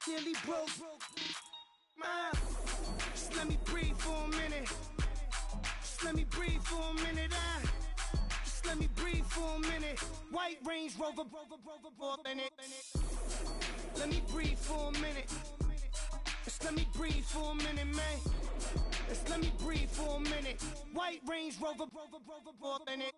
Nearly broke. Just let me breathe for a minute. Just let me breathe for a minute. Just let me breathe for a minute. White Range Rover, in it. Let me breathe for a minute. Just let me breathe for a minute, man. Just let me breathe for a minute. White Range Rover, in it.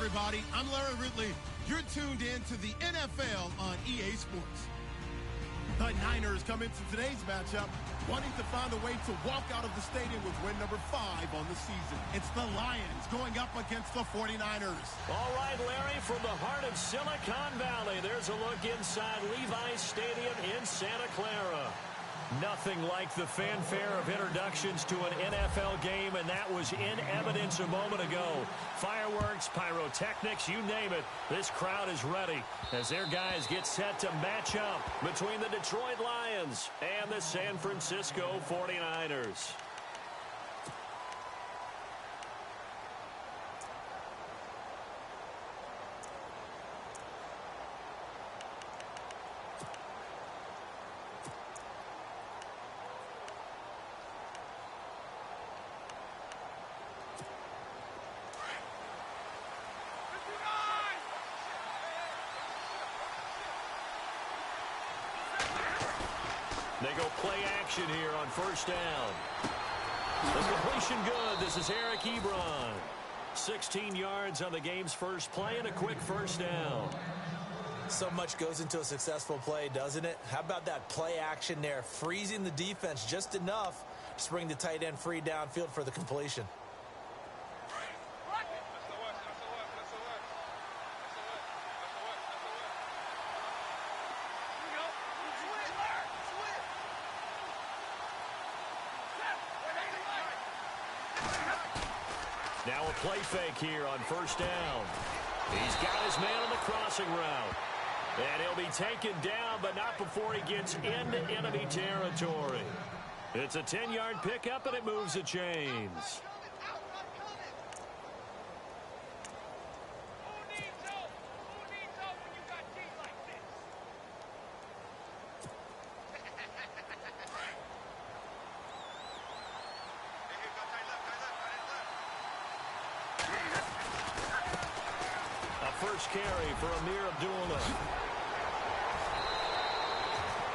Everybody, I'm Larry Ridley. You're tuned in to the NFL on EA Sports. The Niners come into today's matchup wanting to find a way to walk out of the stadium with win number 5 on the season. It's the Lions going up against the 49ers. All right, Larry, from the heart of Silicon Valley, there's a look inside Levi's Stadium in Santa Clara. Nothing like the fanfare of introductions to an NFL game, and that was in evidence a moment ago. Fireworks, pyrotechnics, you name it. This crowd is ready as their guys get set to match up between the Detroit Lions and the San Francisco 49ers. They go play action here on first down. The completion good. This is Eric Ebron. 16 yards on the game's first play and a quick first down. So much goes into a successful play, doesn't it? How about that play action there, freezing the defense just enough to bring the tight end free downfield for the completion. Now a play fake here on first down. He's got his man on the crossing route. And he'll be taken down, but not before he gets into enemy territory. It's a 10-yard pickup, and it moves the chains. First carry for Amir Abdullah.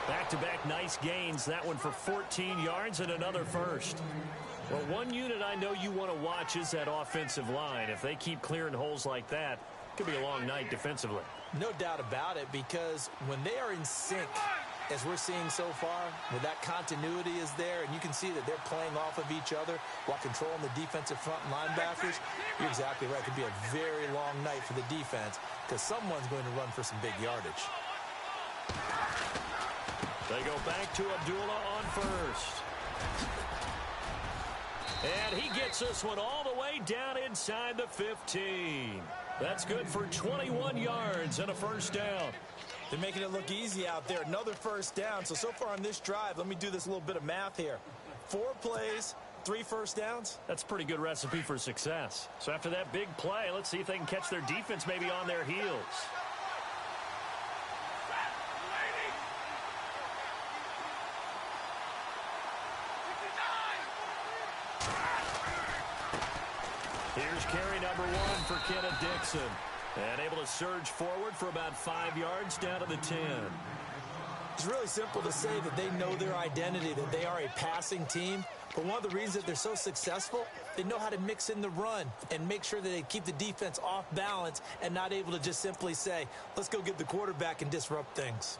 Back-to-back nice gains. That one for 14 yards and another first. Well, one unit I know you want to watch is that offensive line. If they keep clearing holes like that, it could be a long night defensively. No doubt about it, because when they are in sync, as we're seeing so far, where that continuity is there, and you can see that they're playing off of each other while controlling the defensive front linebackers, you're exactly right. It could be a very long night for the defense because someone's going to run for some big yardage. They go back to Abdullah on first. And he gets this one all the way down inside the 15. That's good for 21 yards and a first down. They're making it look easy out there. Another first down. So far on this drive, let me do this little bit of math here. 4 plays, 3 first downs. That's a pretty good recipe for success. So after that big play, let's see if they can catch their defense maybe on their heels. Here's carry number 1 for Kenneth Dixon. And able to surge forward for about 5 yards down to the 10. It's really simple to say that they know their identity, that they are a passing team. But one of the reasons that they're so successful, they know how to mix in the run and make sure that they keep the defense off balance and not able to just simply say, let's go get the quarterback and disrupt things.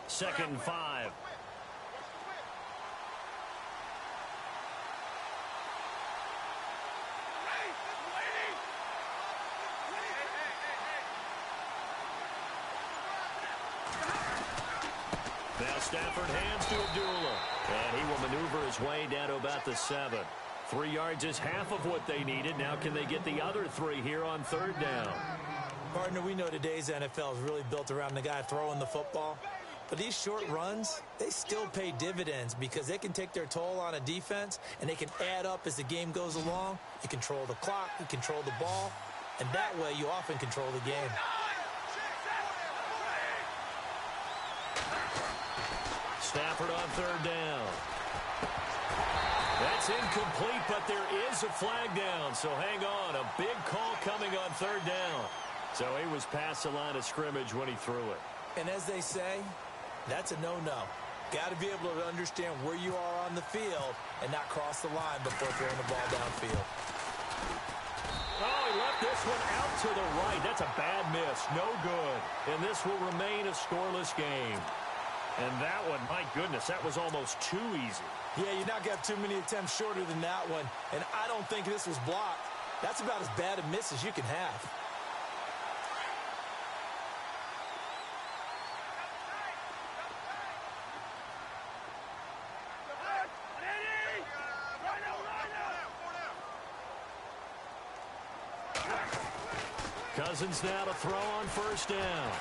Second and 5. Now Stafford hands to Abdullah. And he will maneuver his way down to about the 7. 3 yards is half of what they needed. Now can they get the other 3 here on third down? Partner, we know today's NFL is really built around the guy throwing the football. But these short runs, they still pay dividends because they can take their toll on a defense and they can add up as the game goes along. You control the clock, you control the ball, and that way you often control the game. Stafford on third down. That's incomplete, but there is a flag down, so hang on. A big call coming on third down. So he was past the line of scrimmage when he threw it. And as they say, that's a no-no. Got to be able to understand where you are on the field and not cross the line before throwing the ball downfield. Oh, he left this one out to the right. That's a bad miss. No good. And this will remain a scoreless game. And that one, my goodness, that was almost too easy. Yeah, you're not going to have too many attempts shorter than that one. And I don't think this was blocked. That's about as bad a miss as you can have. Cousins now to throw on first down.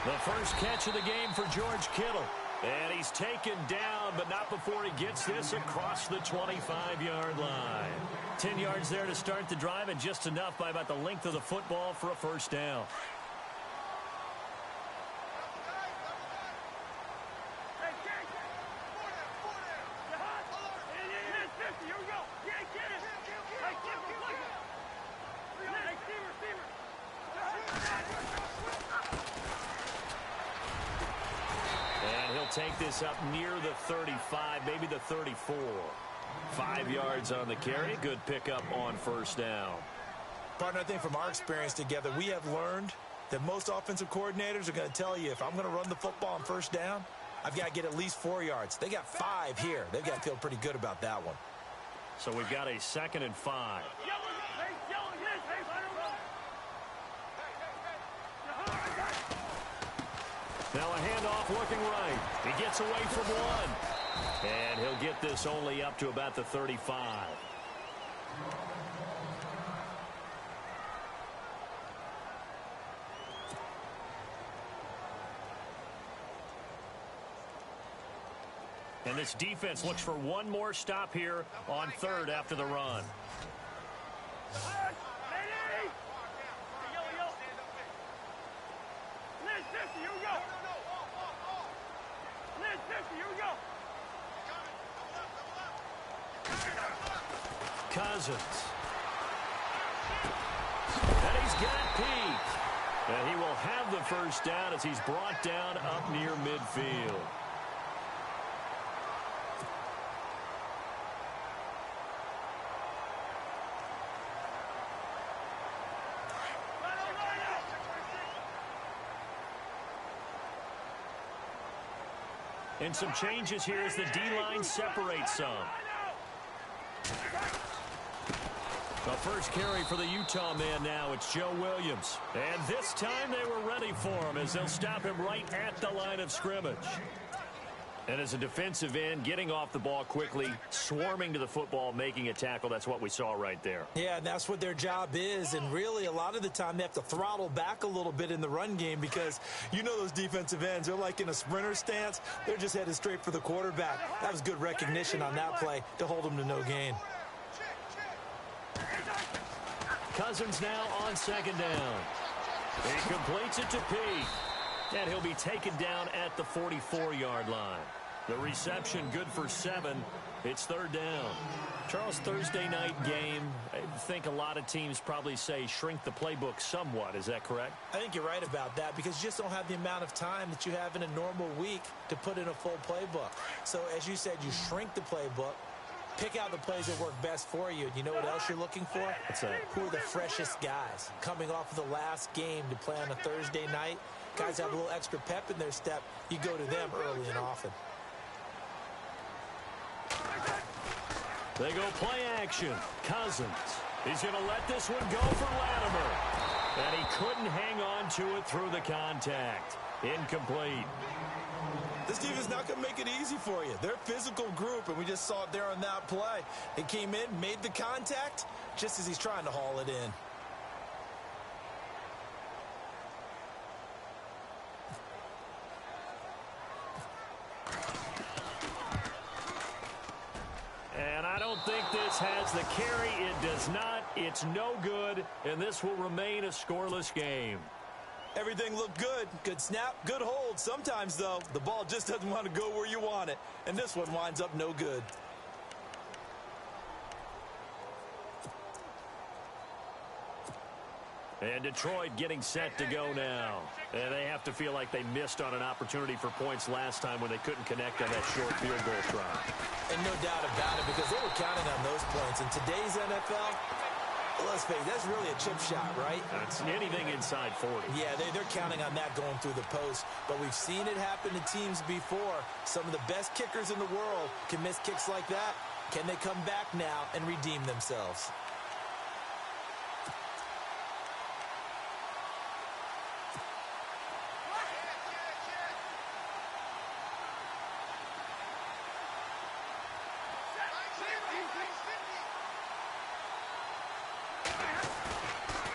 The first catch of the game for George Kittle. And he's taken down, but not before he gets this across the 25-yard line. 10 yards there to start the drive, and just enough by about the length of the football for a first down. Take this up near the 35, maybe the 34. 5 yards on the carry. Good pickup on first down. Partner, I think from our experience together, we have learned that most offensive coordinators are going to tell you, if I'm going to run the football on first down, I've got to get at least 4 yards. They got 5 here. They've got to feel pretty good about that one. So we've got a 2nd and 5. Now a handoff looking right. He gets away from one. And he'll get this only up to about the 35. And this defense looks for one more stop here on third after the run. Cousins. And he's got Pete. And he will have the first down as he's brought down up near midfield. And some changes here as the D-line separates some. A first carry for the Utah man now. It's Joe Williams. And this time they were ready for him as they'll stop him right at the line of scrimmage. And as a defensive end, getting off the ball quickly, swarming to the football, making a tackle, that's what we saw right there. Yeah, and that's what their job is. And really, a lot of the time, they have to throttle back a little bit in the run game because you know those defensive ends, they're like in a sprinter stance. They're just headed straight for the quarterback. That was good recognition on that play to hold him to no gain. Cousins now on second down. He completes it to Peake. And he'll be taken down at the 44-yard line. The reception good for 7. It's third down. Charles, Thursday night game, I think a lot of teams probably say shrink the playbook somewhat. Is that correct? I think you're right about that because you just don't have the amount of time that you have in a normal week to put in a full playbook. So, as you said, you shrink the playbook, pick out the plays that work best for you. You know what else you're looking for? What's that? Who are the freshest guys coming off of the last game to play on a Thursday night? Guys have a little extra pep in their step. You go to them early and often. They go play action. Cousins. He's going to let this one go for Latimer. And he couldn't hang on to it through the contact. Incomplete. This team is not going to make it easy for you. They're a physical group, and we just saw it there on that play. They came in, made the contact, just as he's trying to haul it in. And I don't think this has the carry. It does not. It's no good, and this will remain a scoreless game. Everything looked good. Good snap, good hold. Sometimes, though, the ball just doesn't want to go where you want it. And this one winds up no good. And Detroit getting set to go now. And they have to feel like they missed on an opportunity for points last time when they couldn't connect on that short field goal try. And no doubt about it, because they were counting on those points. In today's NFL, let's face it, that's really a chip shot, right? That's anything inside 40. Yeah, they're counting on that going through the post. But we've seen it happen to teams before. Some of the best kickers in the world can miss kicks like that. Can they come back now and redeem themselves?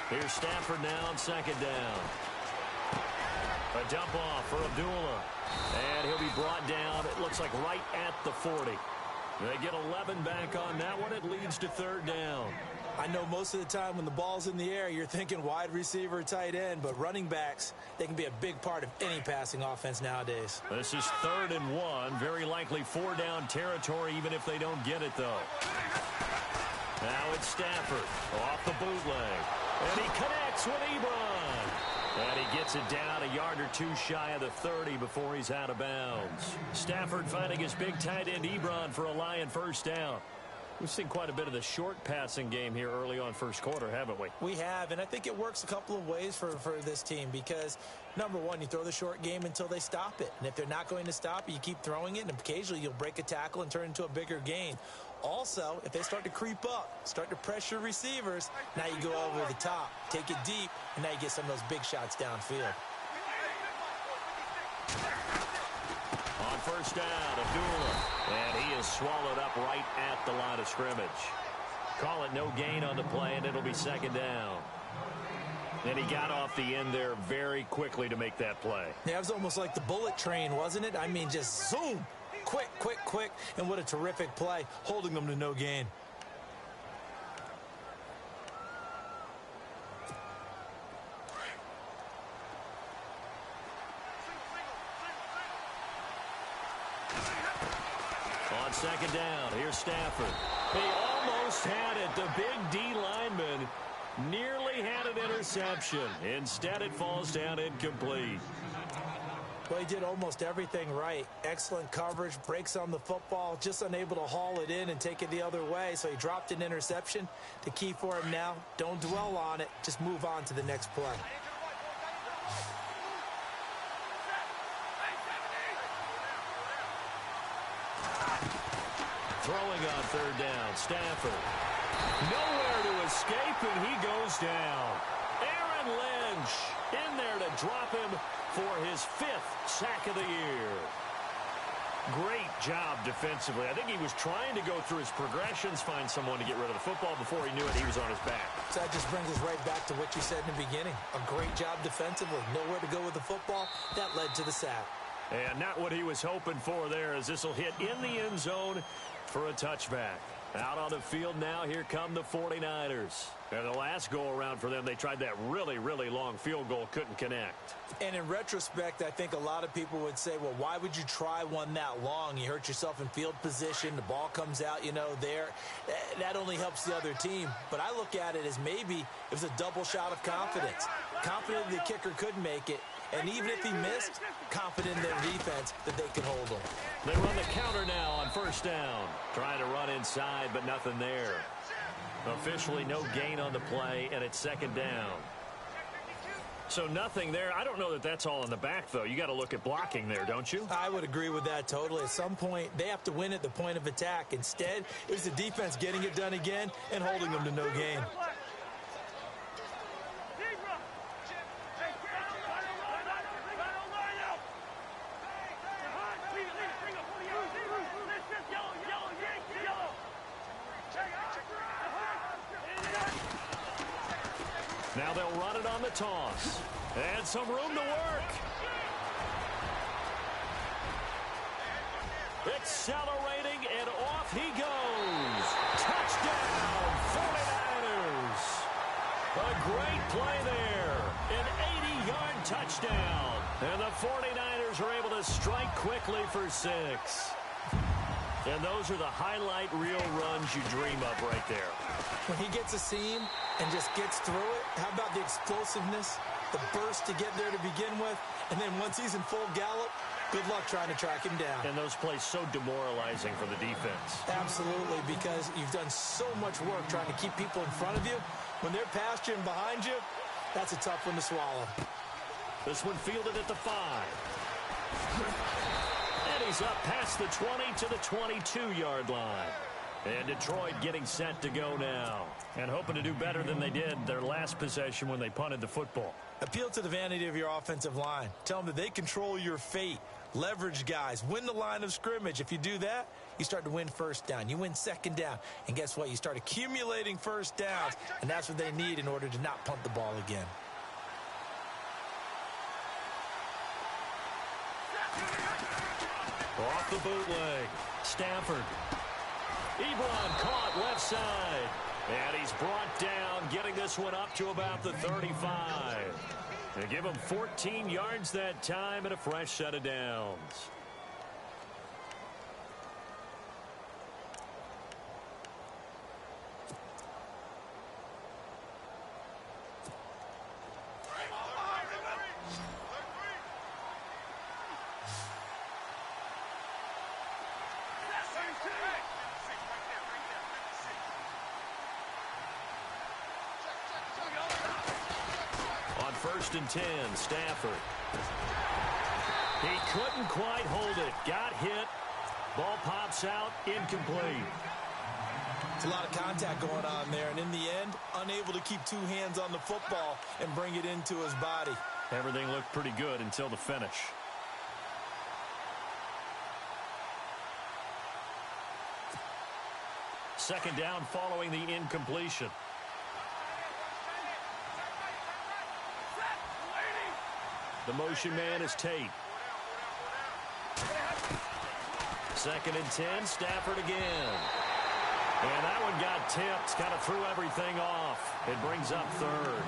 Here's Stafford now on second down. A dump off for Abdullah. And he'll be brought down, it looks like right at the 40. They get 11 back on that one. It leads to third down. I know most of the time when the ball's in the air, you're thinking wide receiver, tight end, but running backs, they can be a big part of any passing offense nowadays. This is 3rd and 1. Very likely 4-down territory, even if they don't get it, though. Now it's Stafford off the bootleg. And he connects with Ebron. And he gets it down a yard or two shy of the 30 before he's out of bounds. Stafford finding his big tight end Ebron for a Lion first down. We've seen quite a bit of the short passing game here early on first quarter, haven't we? We have, and I think it works a couple of ways for this team because, number one, you throw the short game until they stop it. And if they're not going to stop it, you keep throwing it, and occasionally you'll break a tackle and turn it into a bigger gain. Also, if they start to creep up, start to pressure receivers, now you go over the top, take it deep, and now you get some of those big shots downfield. On first down, Abdullah. And he is swallowed up right at the line of scrimmage. Call it no gain on the play, and it'll be second down. And he got off the end there very quickly to make that play. Yeah, it was almost like the bullet train, wasn't it? I mean, just zoom. Quick, quick, quick. And what a terrific play, holding them to no gain. On second down, here's Stafford. He almost had it. The big D lineman nearly had an interception. Instead, it falls down incomplete. Well, he did almost everything right. Excellent coverage, breaks on the football, just unable to haul it in and take it the other way, so he dropped an interception. The key for him now, don't dwell on it, just move on to the next play. Throwing on third down, Stafford. Nowhere to escape, and he goes down. Aaron Lynch in there to drop him for his 5th sack of the year. Great job defensively. I think he was trying to go through his progressions, find someone to get rid of the football. Before he knew it, he was on his back. So that just brings us right back to what you said in the beginning. A great job defensively. Nowhere to go with the football. That led to the sack. And not what he was hoping for there, as this will hit in the end zone for a touchback. Out on the field now, here come the 49ers. And the last go-around for them, they tried that really, really long field goal, couldn't connect. And in retrospect, I think a lot of people would say, well, why would you try one that long? You hurt yourself in field position. The ball comes out, there. That only helps the other team. But I look at it as maybe it was a double shot of confidence. Confident the kicker could make it. And even if he missed, confident in their defense that they could hold him. They run the counter now on first down. Trying to run inside, but nothing there. Officially no gain on the play, and it's second down. So nothing there. I don't know that that's all in the back, though. You got to look at blocking there, don't you? I would agree with that totally. At some point, they have to win at the point of attack. Instead, it was the defense getting it done again and holding them to no gain. Now they'll run it on the toss. And some room to work. Accelerating, and off he goes. Touchdown, 49ers. A great play there. An 80-yard touchdown. And the 49ers are able to strike quickly for 6. And those are the highlight reel runs you dream of right there. When he gets a seam and just gets through it, how about the explosiveness, the burst to get there to begin with, and then once he's in full gallop, good luck trying to track him down. And those plays so demoralizing for the defense. Absolutely, because you've done so much work trying to keep people in front of you. When they're past you and behind you, that's a tough one to swallow. This one fielded at the 5. And he's up past the 20 to the 22-yard line. And Detroit getting set to go now. And hoping to do better than they did their last possession when they punted the football. Appeal to the vanity of your offensive line. Tell them that they control your fate. Leverage guys. Win the line of scrimmage. If you do that, you start to win first down. You win second down. And guess what? You start accumulating first downs. And that's what they need in order to not punt the ball again. Off the bootleg. Stafford. Ebron caught left side. And he's brought down, getting this one up to about the 35. They give him 14 yards that time and a fresh set of downs. First and 10, Stafford. He couldn't quite hold it. Got hit. Ball pops out, incomplete. It's a lot of contact going on there, and in the end, unable to keep two hands on the football and bring it into his body. Everything looked pretty good until the finish. Second down following the incompletion. The motion man is Tate. Second and 10, Stafford again. And that one got tipped, kind of threw everything off. It brings up third.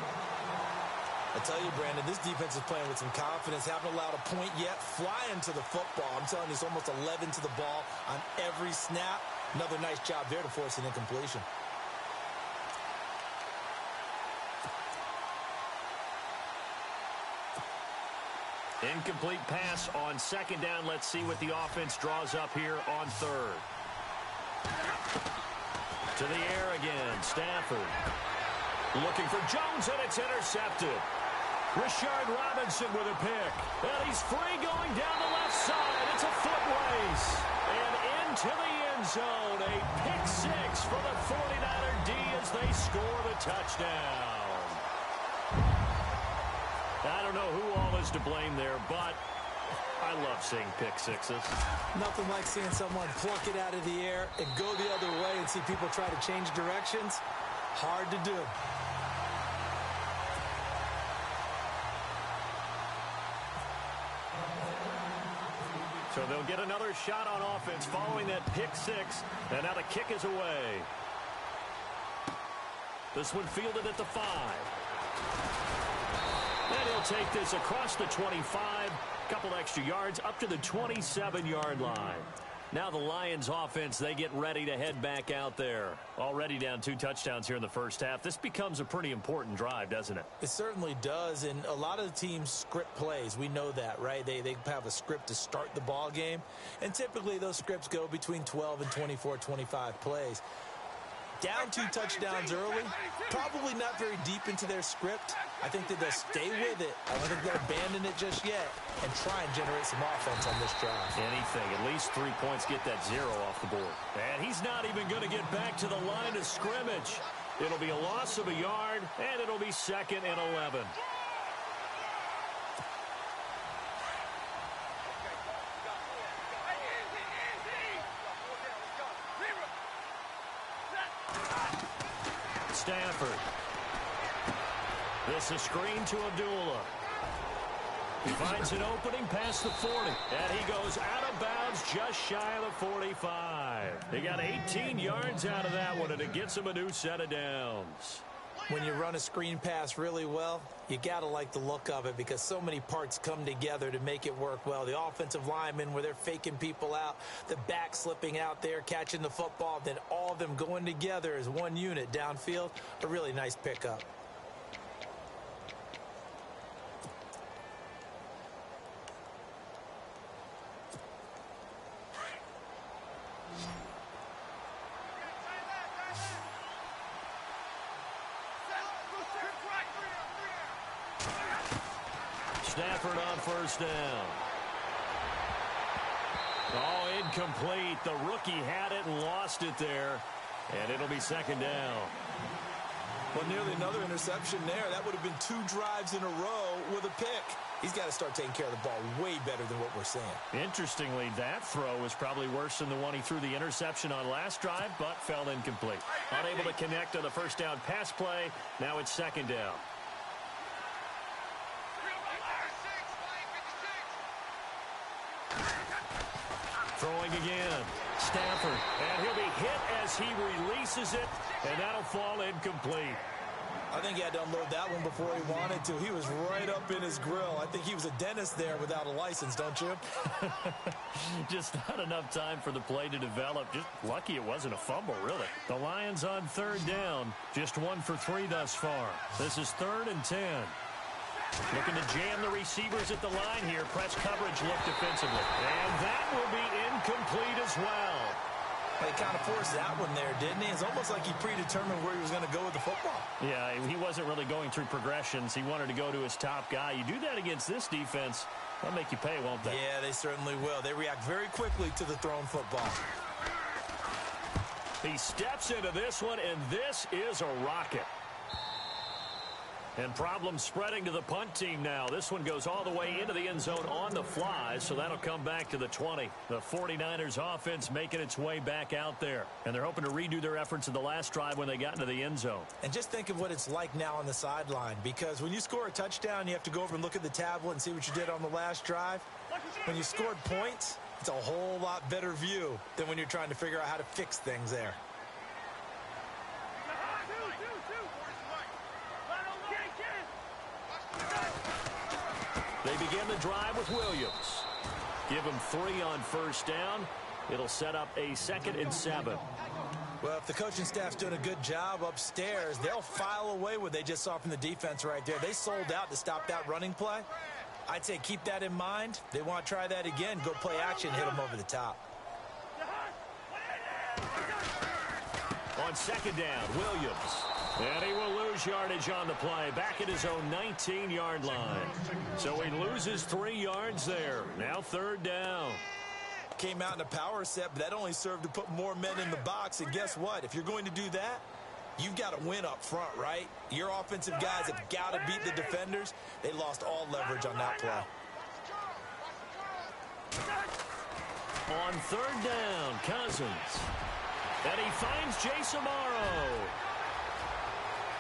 I tell you, Brandon, this defense is playing with some confidence. Haven't allowed a point yet. Flying to the football. I'm telling you, it's almost 11 to the ball on every snap. Another nice job there to force an incompletion. Incomplete pass on second down. Let's see what the offense draws up here on third. To the air again, Stafford. Looking for Jones, and it's intercepted. Rashard Robinson with a pick. And he's free going down the left side. It's a foot race. And into the end end zone. A pick six for the 49er D as they score the touchdown. I don't know who all is to blame there, but I love seeing pick sixes. Nothing like seeing someone pluck it out of the air and go the other way and see people try to change directions. Hard to do. So they'll get another shot on offense following that pick six. And now the kick is away. This one fielded at the 5. And he'll take this across the 25. Couple extra yards up to the 27-yard line. Now the Lions offense, they get ready to head back out there. Already down 2 touchdowns here in the first half. This becomes a pretty important drive, doesn't it? It certainly does, and a lot of the teams script plays. We know that, right? They have a script to start the ball game, and typically those scripts go between 12 and 24, 25 plays. Down 2 touchdowns early, probably not very deep into their script. I think that they'll stay with it. I don't think they'll abandon it just yet and try and generate some offense on this drive. Anything, at least 3 points, get that 0 off the board. And he's not even going to get back to the line of scrimmage. It'll be a loss of a yard, and it'll be 2nd and 11. Stafford. This is screen to Abdullah. He finds an opening past the 40. And he goes out of bounds just shy of the 45. He got 18 yards out of that one, and it gets him a new set of downs. When you run a screen pass really well, you got to like the look of it because so many parts come together to make it work well. The offensive linemen, where they're faking people out, the back slipping out there, catching the football, then all of them going together as one unit downfield, a really nice pickup. Stafford on first down. Oh, incomplete. The rookie had it and lost it there. And it'll be 2nd down. Well, nearly another interception there. That would have been 2 drives in a row with a pick. He's got to start taking care of the ball way better than what we're seeing. Interestingly, that throw was probably worse than the one he threw the interception on last drive, but fell incomplete. Unable to connect on the first down pass play. Now it's 2nd down. Throwing again. Stafford. And he'll be hit as he releases it, and that'll fall incomplete. I think he had to unload that one before he wanted to. He was right up in his grill. I think he was a dentist there without a license, don't you? Just not enough time for the play to develop. Just lucky it wasn't a fumble, really. The Lions on 3rd down. Just 1 for 3 thus far. This is 3rd and 10. Looking to jam the receivers at the line here. Press coverage look defensively. And that will be incomplete as well. He kind of forced that one there, didn't he? It's almost like he predetermined where he was going to go with the football. Yeah, he wasn't really going through progressions. He wanted to go to his top guy. You do that against this defense, they'll make you pay, won't they? Yeah, they certainly will. They react very quickly to the thrown football. He steps into this one, and this is a rocket. And problems spreading to the punt team now. This one goes all the way into the end zone on the fly, so that'll come back to the 20. The 49ers offense making its way back out there. And they're hoping to redo their efforts in the last drive when they got into the end zone. And just think of what it's like now on the sideline, because when you score a touchdown, you have to go over and look at the tablet and see what you did on the last drive. When you scored points, it's a whole lot better view than when you're trying to figure out how to fix things there. They begin the drive with Williams. Give him 3 on first down. It'll set up a 2nd and 7. Well, if the coaching staff's doing a good job upstairs, they'll file away what they just saw from the defense right there. They sold out to stop that running play. I'd say keep that in mind. They want to try that again. Go play action, hit them over the top. On 2nd down, Williams. And he will lose yardage on the play, back at his own 19-yard line. So he loses 3 yards there. Now 3rd down. came out in a power set, but that only served to put more men in the box. And guess what? If you're going to do that, you've got to win up front, right? Your offensive guys have got to beat the defenders. They lost all leverage on that play. On third down, Cousins. And he finds Jason Morrow.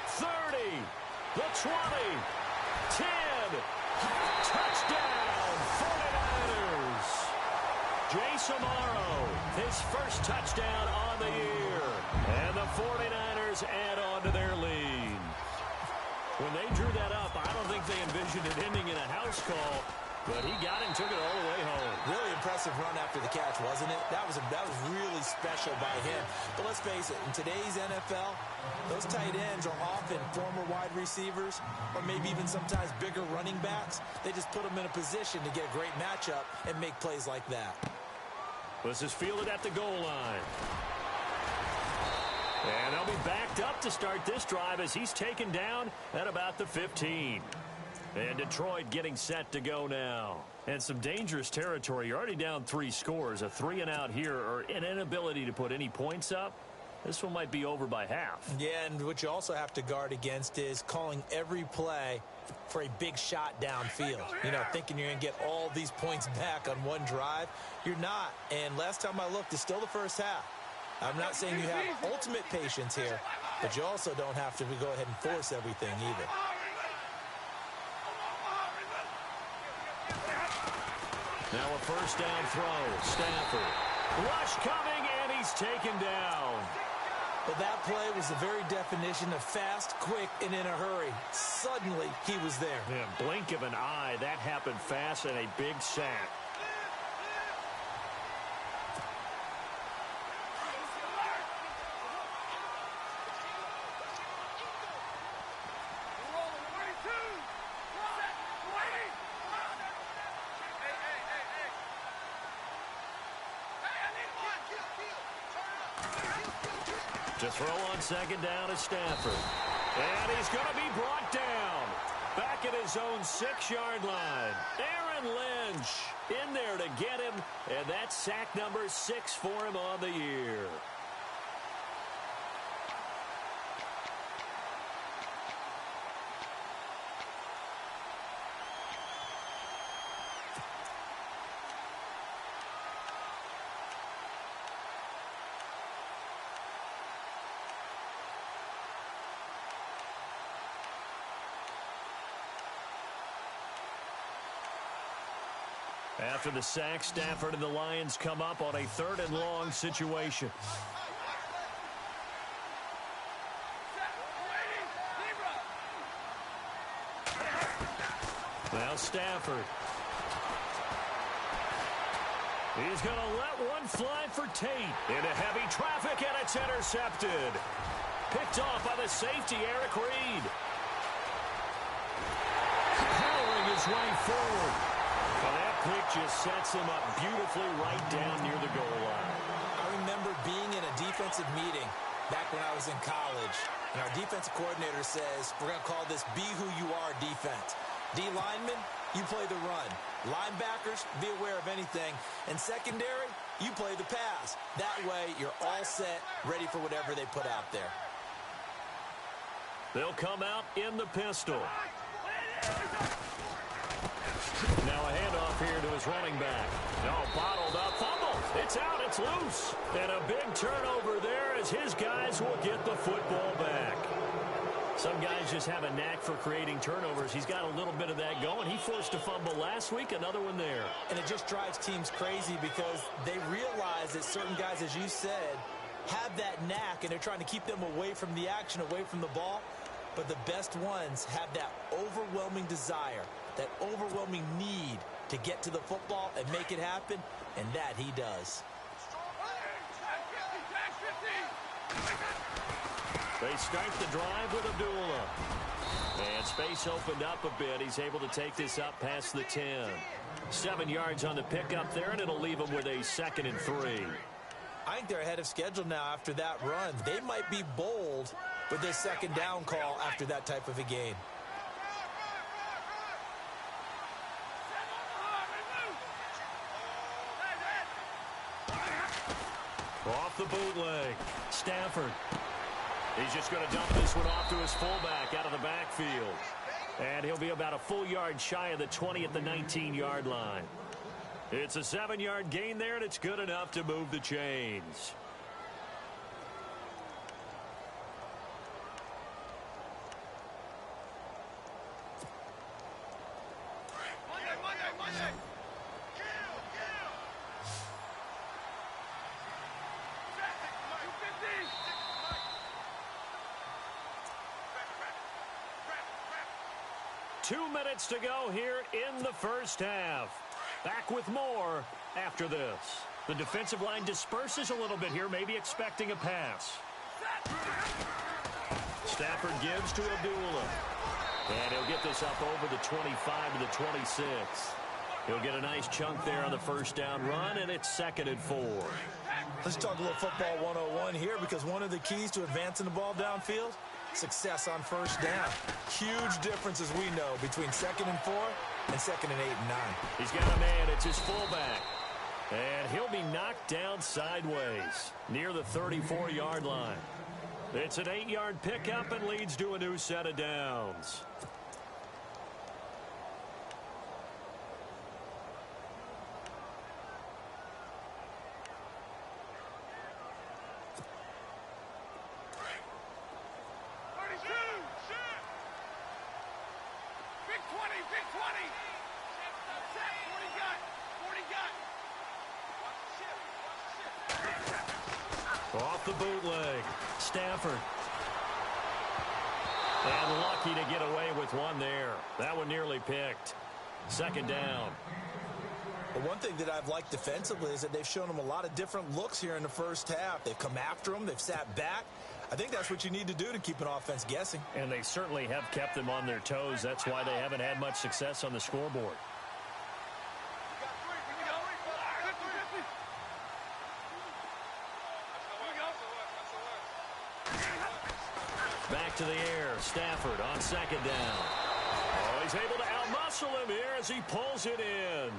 30, the 20, 10, touchdown, 49ers. Jason Morrow, his first touchdown on the year. And the 49ers add on to their lead. When they drew that up, I don't think they envisioned it ending in a house call, but he got it and took it all the way home. Really impressive run after the catch, wasn't it? That was really special by him. But let's face it, in today's NFL, those tight ends are often former wide receivers or maybe even sometimes bigger running backs. They just put them in a position to get a great matchup and make plays like that. This is fielded at the goal line. And they'll be backed up to start this drive as he's taken down at about the 15. And Detroit getting set to go now. And some dangerous territory. You're already down 3 scores. A 3-and-out here or an inability to put any points up. This one might be over by half. Yeah, and what you also have to guard against is calling every play for a big shot downfield. You know, thinking you're going to get all these points back on one drive. You're not. And last time I looked, it's still the first half. I'm not saying you have ultimate patience here, but you also don't have to go ahead and force everything either. Now a first down throw. Stafford. Rush coming, and he's taken down. Well, that play was the very definition of fast, quick, and in a hurry. Suddenly, he was there. Yeah, blink of an eye. That happened fast and a big sack. To throw on second down is Stafford. And he's going to be brought down. Back at his own 6-yard line. Aaron Lynch in there to get him. And that's sack number 6 for him on the year. After the sack, Stafford and the Lions come up on a 3rd and long situation. Now Stafford. He's going to let one fly for Tate. Into heavy traffic, and it's intercepted. Picked off by the safety, Eric Reed. Powering his way forward. Well, that pick just sets him up beautifully right down near the goal line. I remember being in a defensive meeting back when I was in college, and our defensive coordinator says, we're going to call this Be Who You Are defense. D linemen, you play the run. Linebackers, be aware of anything. And secondary, you play the pass. That way, you're all set, ready for whatever they put out there. They'll come out in the pistol. Now a handoff here to his running back. No, bottled up, fumble. It's out, it's loose. And a big turnover there as his guys will get the football back. Some guys just have a knack for creating turnovers. He's got a little bit of that going. He forced a fumble last week, another one there. And it just drives teams crazy because they realize that certain guys, as you said, have that knack, and they're trying to keep them away from the action, away from the ball. But the best ones have that overwhelming desire, that overwhelming need to get to the football and make it happen, and that he does. They start the drive with Abdullah. And space opened up a bit. He's able to take this up past the 10. 7 yards on the pickup there, and it'll leave him with a 2nd and 3. I think they're ahead of schedule now after that run. They might be bold with this 2nd down call after that type of a game. Off the bootleg. Stafford. He's just going to dump this one off to his fullback out of the backfield. And he'll be about a full yard shy of the 20 at the 19-yard line. It's a 7-yard gain there, and it's good enough to move the chains. Monday. 2 minutes to go here in the first half. Back with more after this. The defensive line disperses a little bit here, maybe expecting a pass. Stafford gives to Abdullah. And he'll get this up over the 25 to the 26. He'll get a nice chunk there on the first down run, and it's 2nd and 4. Let's talk a little football 101 here, because one of the keys to advancing the ball downfield, success on first down. Huge difference, as we know, between 2nd and 4 and 2nd and 8 and 9. He's got a man. It's his fullback. And he'll be knocked down sideways near the 34-yard line. It's an 8-yard pickup and leads to a new set of downs. Off the bootleg, Stafford. And lucky to get away with one there. That one nearly picked. 2nd down. But one thing that I've liked defensively is that they've shown them a lot of different looks here in the first half. They've come after them. They've sat back. I think that's what you need to do to keep an offense guessing. And they certainly have kept them on their toes. That's why they haven't had much success on the scoreboard. Back to the air. Stafford on 2nd down. Oh, he's able to outmuscle him here as he pulls it in.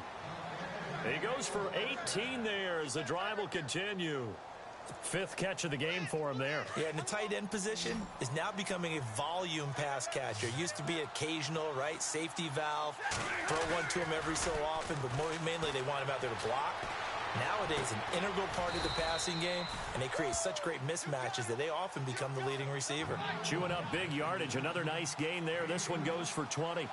He goes for 18 there as the drive will continue. 5th catch of the game for him there. Yeah, and the tight end position is now becoming a volume pass catcher. It used to be occasional, right? Safety valve. Throw one to him every so often, but mainly they want him out there to block. Nowadays, an integral part of the passing game, and they create such great mismatches that they often become the leading receiver. Chewing up big yardage. Another nice gain there. This one goes for 20.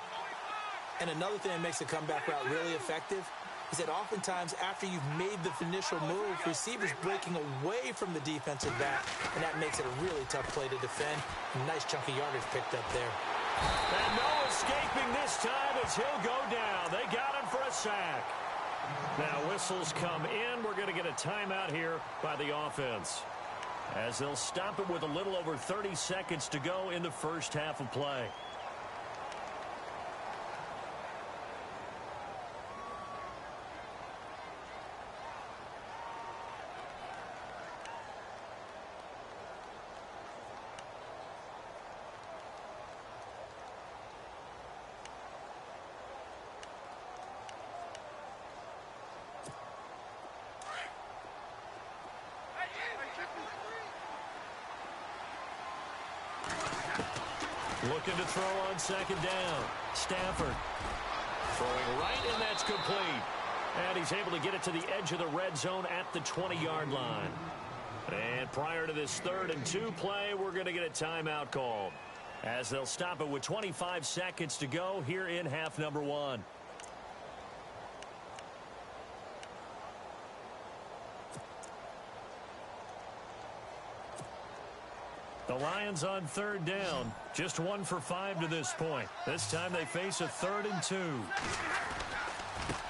And another thing that makes the comeback route really effective is that oftentimes after you've made the initial move, receivers breaking away from the defensive back, and that makes it a really tough play to defend. A nice chunk of yardage picked up there. And no escaping this time as he'll go down. They got him for a sack. Now whistles come in. We're going to get a timeout here by the offense, as they'll stop it with a little over 30 seconds to go in the first half of play. Looking to throw on 2nd down. Stafford throwing right, and that's complete. And he's able to get it to the edge of the red zone at the 20-yard line. And prior to this 3rd and 2 play, we're going to get a timeout called, as they'll stop it with 25 seconds to go here in half number 1. The Lions on 3rd down, just 1 for 5 to this point. This time they face a 3rd and 2.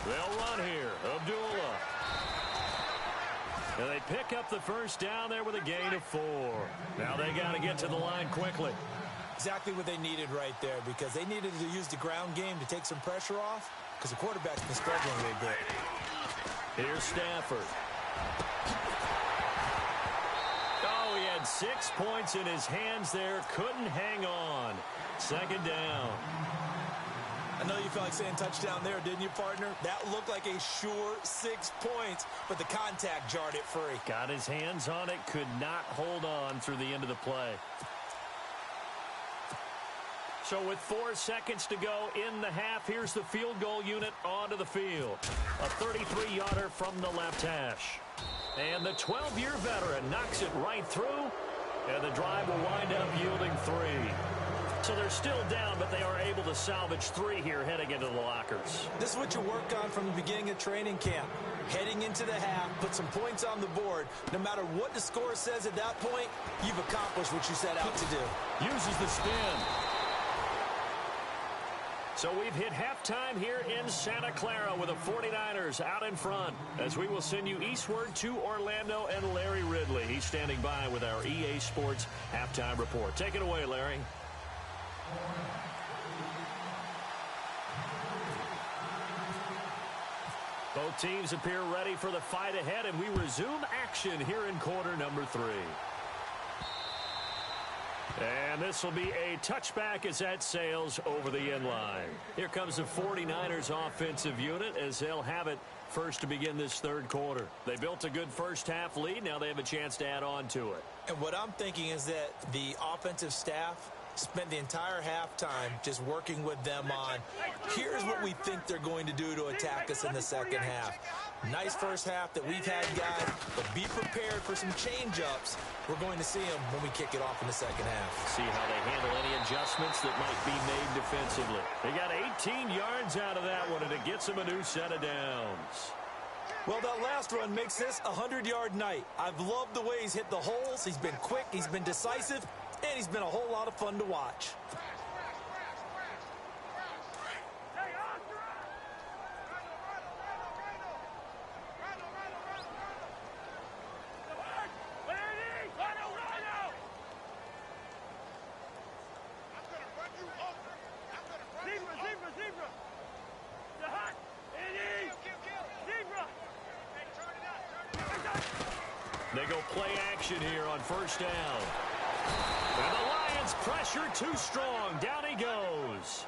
They'll run here. Abdullah. And they pick up the first down there with a gain of 4. Now they got to get to the line quickly. Exactly what they needed right there, because they needed to use the ground game to take some pressure off, because the quarterback's been struggling a little bit. Here's Stafford. Oh, he had 6 points in his hands there. Couldn't hang on. 2nd down. I know you felt like saying touchdown there, didn't you, partner? That looked like a sure 6 points, but the contact jarred it free. Got his hands on it, could not hold on through the end of the play. So with 4 seconds to go in the half, here's the field goal unit onto the field. A 33-yarder from the left hash. And the 12-year veteran knocks it right through, and the drive will wind up yielding 3. So they're still down, but they are able to salvage 3 here heading into the lockers. This is what you work on from the beginning of training camp. Heading into the half, put some points on the board. No matter what the score says at that point, you've accomplished what you set out to do. Uses the spin. So we've hit halftime here in Santa Clara with the 49ers out in front, as we will send you eastward to Orlando and Larry Ridley. He's standing by with our EA Sports halftime report. Take it away, Larry. Both teams appear ready for the fight ahead, and we resume action here in quarter number 3. And this will be a touchback as that sails over the end line. Here comes the 49ers offensive unit as they'll have it first to begin this third quarter. They built a good first half lead. Now they have a chance to add on to it. And what I'm thinking is that the offensive staff spent the entire halftime just working with them on, here's what we think they're going to do to attack us in the second half. Nice first half that we've had, guys, but be prepared for some change-ups. We're going to see them when we kick it off in the second half. See how they handle any adjustments that might be made defensively. They got 18 yards out of that one, and it gets them a new set of downs. Well, that last run makes this a 100-yard night. I've loved the way he's hit the holes. He's been quick, he's been decisive, and he's been a whole lot of fun to watch. They go play action here on first down. And the Lions pressure too strong. Down he goes.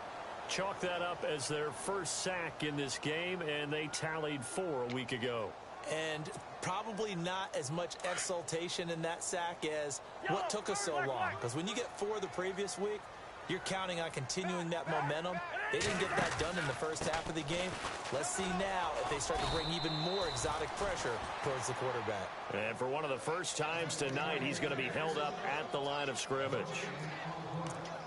Chalk that up as their first sack in this game, and they tallied 4 a week ago. And probably not as much exultation in that sack as what took us so long. Because when you get 4 the previous week, you're counting on continuing that momentum. They didn't get that done in the first half of the game. Let's see now if they start to bring even more exotic pressure towards the quarterback. And for one of the first times tonight, he's going to be held up at the line of scrimmage.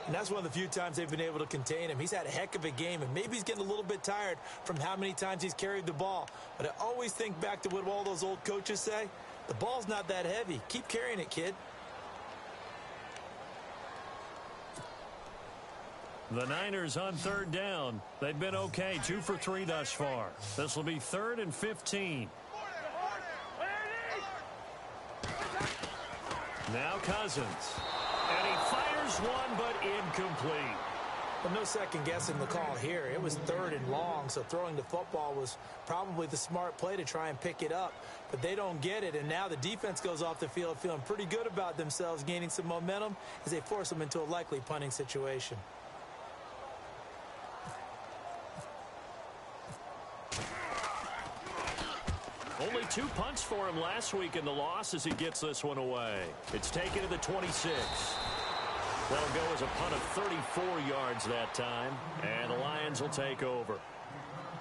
And that's one of the few times they've been able to contain him. He's had a heck of a game, and maybe he's getting a little bit tired from how many times he's carried the ball. But I always think back to what all those old coaches say. The ball's not that heavy. Keep carrying it, kid. The Niners on third down. They've been okay, 2 for 3 thus far. This will be 3rd and 15. Now Cousins. And he fires one, but incomplete. Well, no second guessing the call here. It was 3rd and long, so throwing the football was probably the smart play to try and pick it up. But they don't get it, and now the defense goes off the field feeling pretty good about themselves, gaining some momentum as they force them into a likely punting situation. Only 2 punts for him last week in the loss as he gets this one away. It's taken to the 26. That'll go as a punt of 34 yards that time, and the Lions will take over.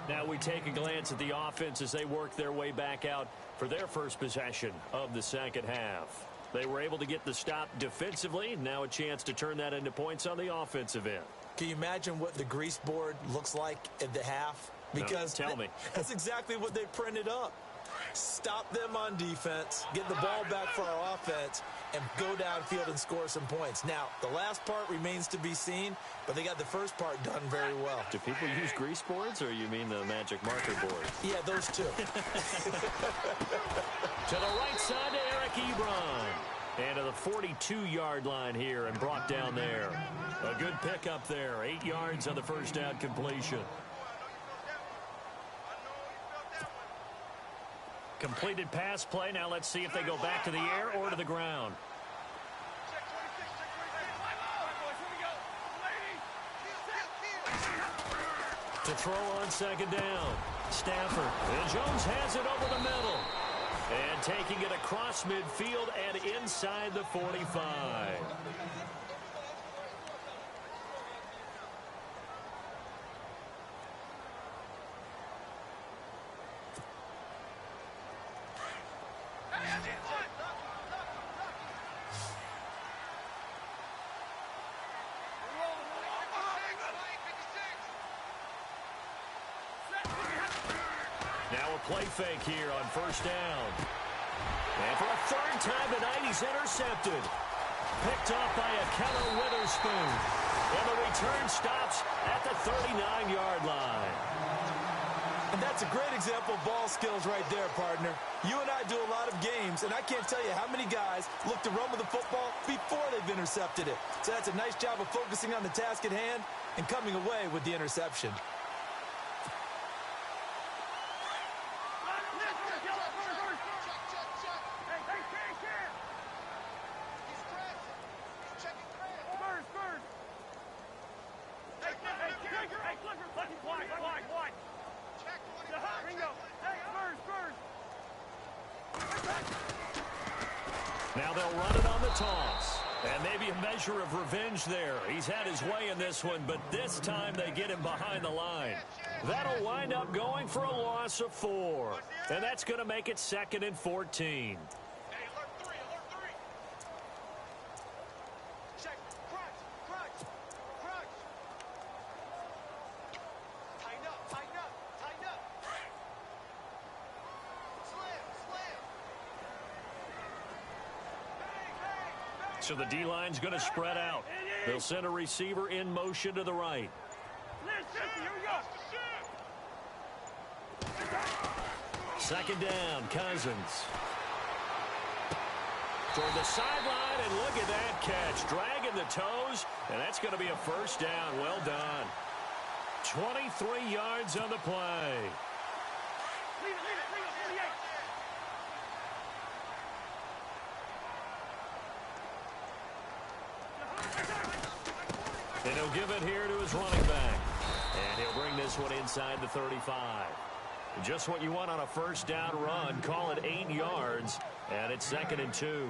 Now we take a glance at the offense as they work their way back out for their first possession of the second half. They were able to get the stop defensively. Now a chance to turn that into points on the offensive end. Can you imagine what the grease board looks like at the half? Because no, tell me. That's exactly what they printed up. Stop them on defense, get the ball back for our offense, and go downfield and score some points. Now, the last part remains to be seen, but they got the first part done very well. Do people use grease boards, or you mean the magic marker board? Yeah, those two. To the right side to Eric Ebron. And to the 42-yard line here and brought down there. A good pickup there. 8 yards on the first down completion. Completed pass play. Now let's see if they go back to the air or to the ground. To throw on second down. Stafford. And Jones has it over the middle. And taking it across midfield and inside the 45. Now a play fake here on first down. And for a third time tonight, he's intercepted. Picked off by Akello Witherspoon. And the return stops at the 39-yard line. And that's a great example of ball skills right there, partner. You and I do a lot of games, and I can't tell you how many guys look to run with the football before they've intercepted it. So that's a nice job of focusing on the task at hand and coming away with the interception. Now they'll run it on the toss. And maybe a measure of revenge there. He's had his way in this one, but this time they get him behind the line. That'll wind up going for a loss of 4. And that's going to make it 2nd and 14. So the D-line's going to spread out. They'll send a receiver in motion to the right. Second down, Cousins. Toward the sideline, and look at that catch. Dragging the toes, and that's going to be a first down. Well done. 23 yards on the play. And he'll give it here to his running back. And he'll bring this one inside the 35. Just what you want on a first down run. Call it 8 yards. And it's 2nd and 2.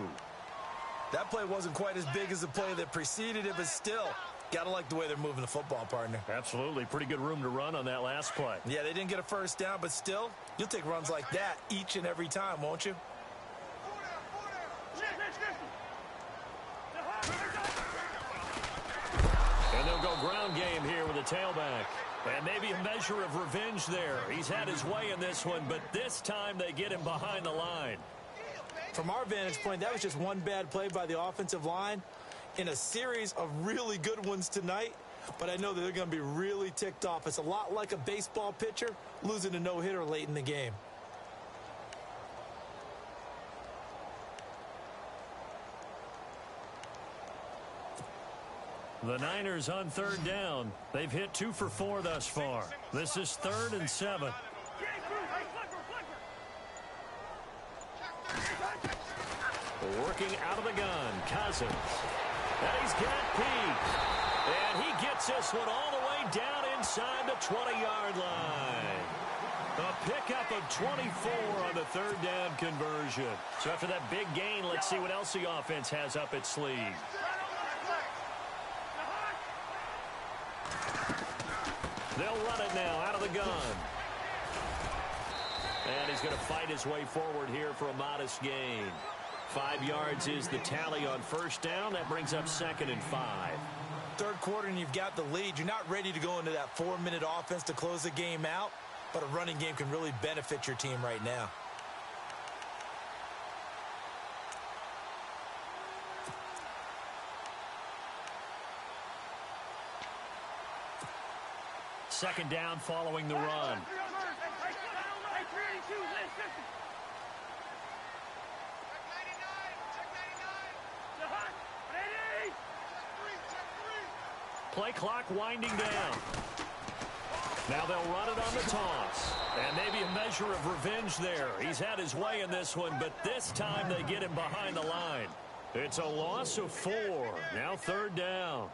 That play wasn't quite as big as the play that preceded it, but still, got to like the way they're moving the football, partner. Absolutely. Pretty good room to run on that last play. Yeah, they didn't get a first down, but still, you'll take runs like that each and every time, won't you? And they'll go ground game here with a tailback. And maybe a measure of revenge there. He's had his way in this one, but this time they get him behind the line. From our vantage point, that was just one bad play by the offensive line in a series of really good ones tonight. But I know that they're going to be really ticked off. It's a lot like a baseball pitcher losing a no-hitter late in the game. The Niners on third down. They've hit 2 for 4 thus far. This is 3rd and 7. Working out of the gun, Cousins. And he's got Pete. And he gets this one all the way down inside the 20-yard line. A pickup of 24 on the third down conversion. So after that big gain, let's see what else the offense has up its sleeve. They'll run it now out of the gun. And he's going to fight his way forward here for a modest gain. 5 yards is the tally on first down. That brings up 2nd and 5. Third quarter and you've got the lead. You're not ready to go into that 4-minute offense to close the game out, but a running game can really benefit your team right now. Second down following the run. Play clock winding down. Now they'll run it on the toss. And maybe a measure of revenge there. He's had his way in this one, but this time they get him behind the line. It's a loss of 4. Now third down.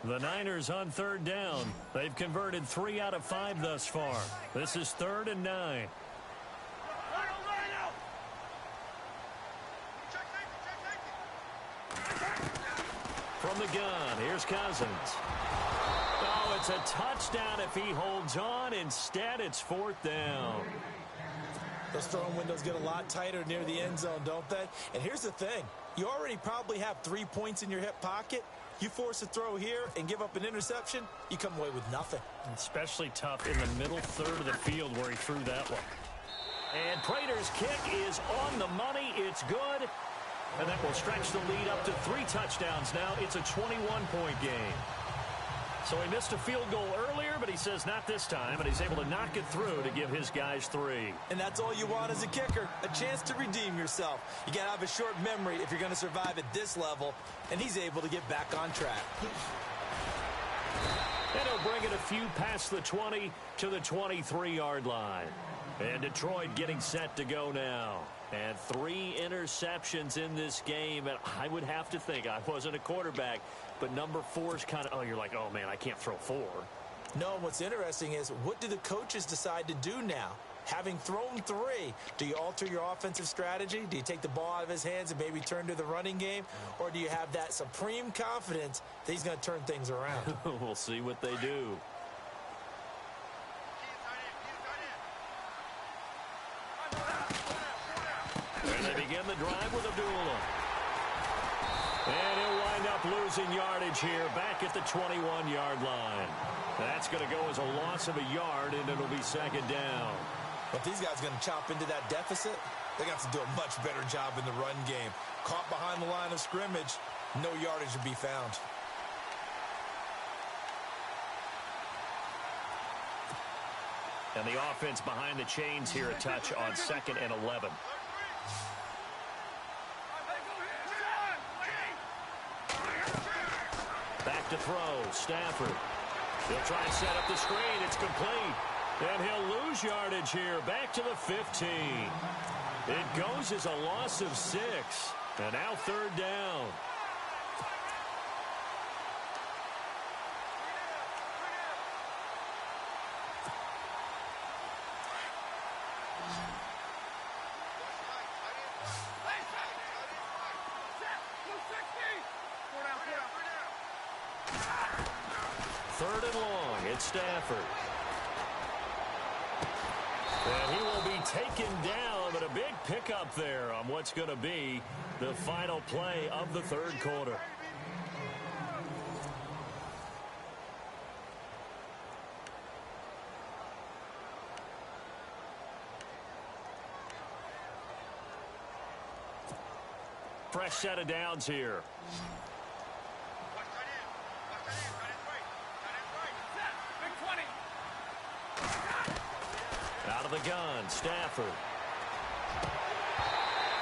The Niners on third down. They've converted 3 out of 5 thus far. This is 3rd and 9. From the gun, here's Cousins. Oh, it's a touchdown if he holds on. Instead, it's 4th down. Those throwing windows get a lot tighter near the end zone, don't they? And here's the thing. You already probably have 3 points in your hip pocket. You force a throw here and give up an interception, you come away with nothing. Especially tough in the middle third of the field where he threw that one. And Prater's kick is on the money. It's good. And that will stretch the lead up to 3 touchdowns now. It's a 21-point game. So he missed a field goal earlier, but he says not this time, and he's able to knock it through to give his guys 3. And that's all you want as a kicker, a chance to redeem yourself. You got to have a short memory if you're going to survive at this level, and he's able to get back on track. And he'll bring it a few past the 20 to the 23-yard line. And Detroit getting set to go now. And 3 interceptions in this game, and I would have to think, I wasn't a quarterback, but number 4 is kind of, oh, you're like, oh, man, I can't throw 4. No, what's interesting is, what do the coaches decide to do now? Having thrown 3, do you alter your offensive strategy? Do you take the ball out of his hands and maybe turn to the running game? Or do you have that supreme confidence that he's going to turn things around? We'll see what they do. And they begin the drive with Abdullah. And he'll wind up losing yardage here back at the 21-yard line. That's going to go as a loss of a yard, and it'll be 2nd down. But these guys going to chop into that deficit? They're going to have to do a much better job in the run game. Caught behind the line of scrimmage, no yardage to be found. And the offense behind the chains here, a touch on 2nd and 11. Back to throw, Stafford. He'll try and set up the screen. It's complete. And he'll lose yardage here, back to the 15. It goes as a loss of 6. And now 3rd down. Third and long, it's Stafford. And he will be taken down, but a big pickup there on what's going to be the final play of the 3rd quarter. Fresh set of downs here. Out of the gun, Stafford.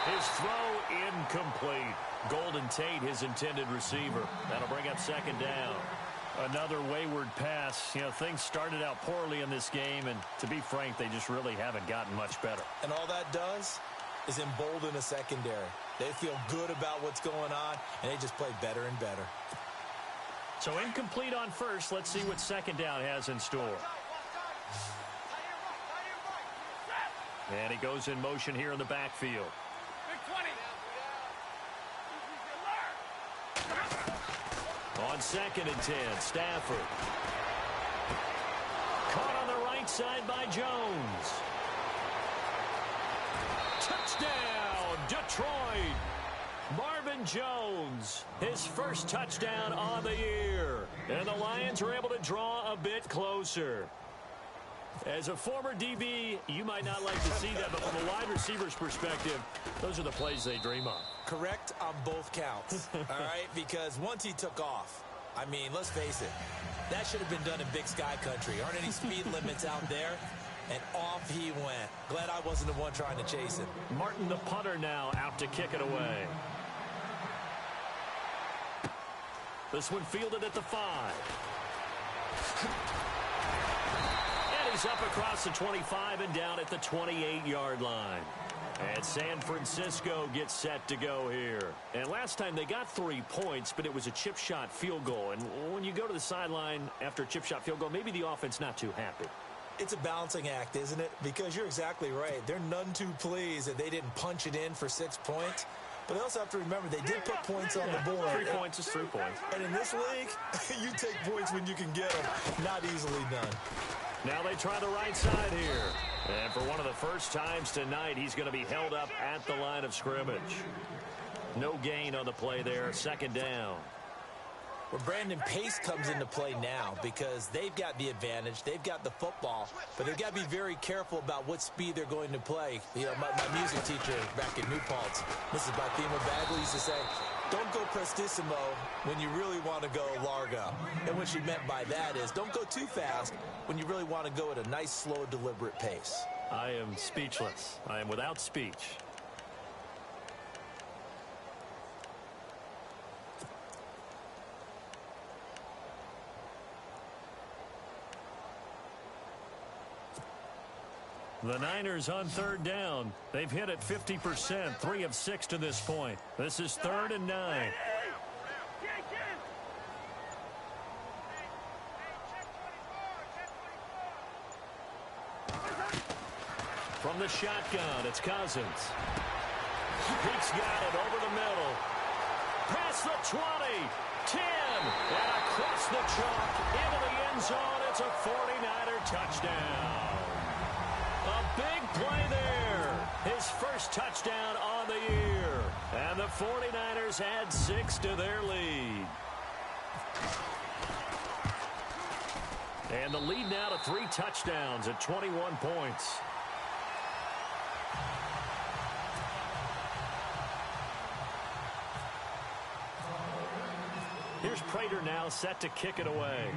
His throw incomplete. Golden Tate, his intended receiver. That'll bring up 2nd down. Another wayward pass. You know, things started out poorly in this game, and to be frank, they just really haven't gotten much better. And all that does is embolden a secondary. They feel good about what's going on, and they just play better and better. So incomplete on first. Let's see what 2nd down has in store. And he goes in motion here in the backfield. On 2nd and 10, Stafford. Caught on the right side by Jones. Touchdown, Detroit. Marvin Jones, his first touchdown on the year. And the Lions are able to draw a bit closer. As a former DB, you might not like to see that, but from a wide receiver's perspective, those are the plays they dream of. Correct on both counts, all right? Because once he took off, I mean, let's face it, that should have been done in Big Sky Country. Aren't any speed limits out there? And off he went. Glad I wasn't the one trying to chase him. Martin, the punter, now out to kick it away. This one fielded at the 5. He's It's up across the 25 and down at the 28-yard line. And San Francisco gets set to go here. And last time they got 3 points, but it was a chip shot field goal. And when you go to the sideline after a chip shot field goal, maybe the offense not too happy. It's a balancing act, isn't it? Because you're exactly right. They're none too pleased that they didn't punch it in for 6 points. But they also have to remember they did put points on the board. 3 points is 3 points. And in this league, you take points when you can get them. Not easily done. Now they try the right side here. And for one of the first times tonight, he's going to be held up at the line of scrimmage. No gain on the play there. 2nd down. Well, Brandon, pace comes into play now because they've got the advantage. They've got the football, but they've got to be very careful about what speed they're going to play. You know, my music teacher back in New Paltz, Mrs. Bathema Bagley, used to say, don't go prestissimo when you really want to go largo. And what she meant by that is don't go too fast when you really want to go at a nice, slow, deliberate pace. I am speechless. I am without speech. The Niners on 3rd down. They've hit it 50%, 3 of 6 to this point. This is 3rd and 9. From the shotgun, it's Cousins. He's got it over the middle. Past the 20, 10, and across the chalk into the end zone. It's a 49er touchdown. A big play there. His first touchdown on the year. And the 49ers add 6 to their lead. And the lead now to 3 touchdowns at 21 points. Here's Prater now set to kick it away.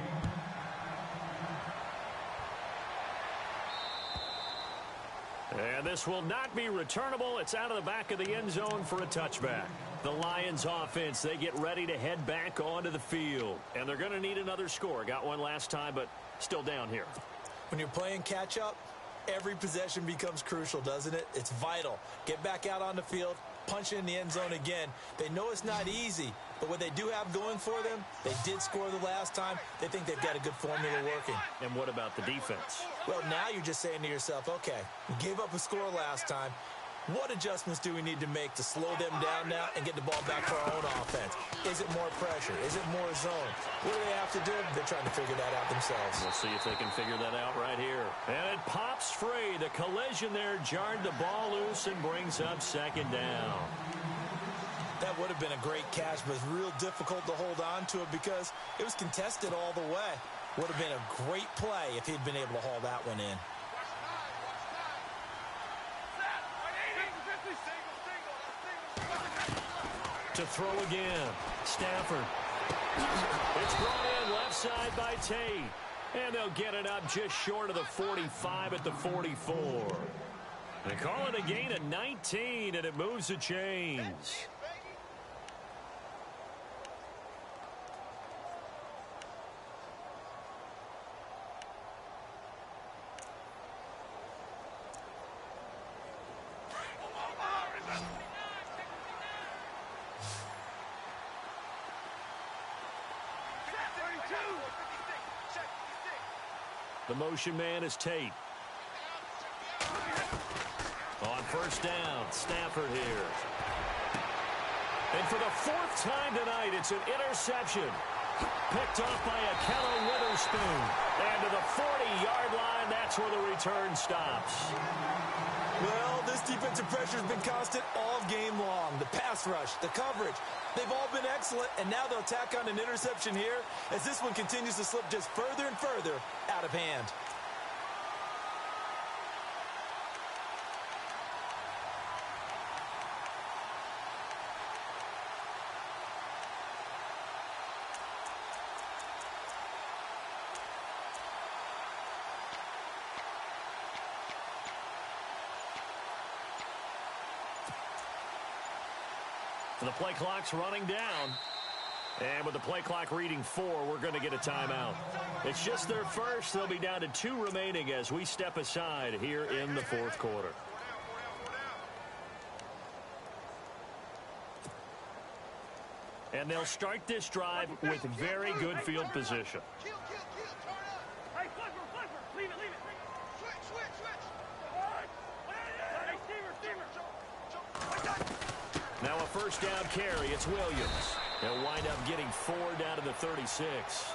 And this will not be returnable. It's out of the back of the end zone for a touchback. The Lions offense, they get ready to head back onto the field. And they're going to need another score. Got one last time, but still down here. When you're playing catch-up, every possession becomes crucial, doesn't it? It's vital. Get back out on the field, punch it in the end zone again. They know it's not easy, but what they do have going for them, they did score the last time. They think they've got a good formula working. And what about the defense? Well, now you're just saying to yourself, okay, we gave up a score last time. What adjustments do we need to make to slow them down now and get the ball back to our own offense? Is it more pressure? Is it more zone? What do they have to do? They're trying to figure that out themselves. We'll see if they can figure that out right here. And it pops free. The collision there jarred the ball loose and brings up 2nd down. That would have been a great catch, but it's real difficult to hold on to it because it was contested all the way. Would have been a great play if he'd been able to haul that one in. To throw again. Stafford. It's brought in left side by Tate. And they'll get it up just short of the 45 at the 44. They call it a gain of 19, and it moves the chains. The motion man is Tate. On 1st down, Stafford here. And for the 4th time tonight, it's an interception. Picked off by Akello Witherspoon. And to the 40-yard line, that's where the return stops. Well, this defensive pressure has been constant all game long. The pass rush, the coverage, they've all been excellent, and now they'll tack on an interception here as this one continues to slip just further and further out of hand. The play clock's running down. And with the play clock reading 4, we're going to get a timeout. It's just their first. They'll be down to 2 remaining as we step aside here in the fourth quarter. And they'll start this drive with very good field position. Now a first down carry. It's Williams. They'll wind up getting 4 down to the 36.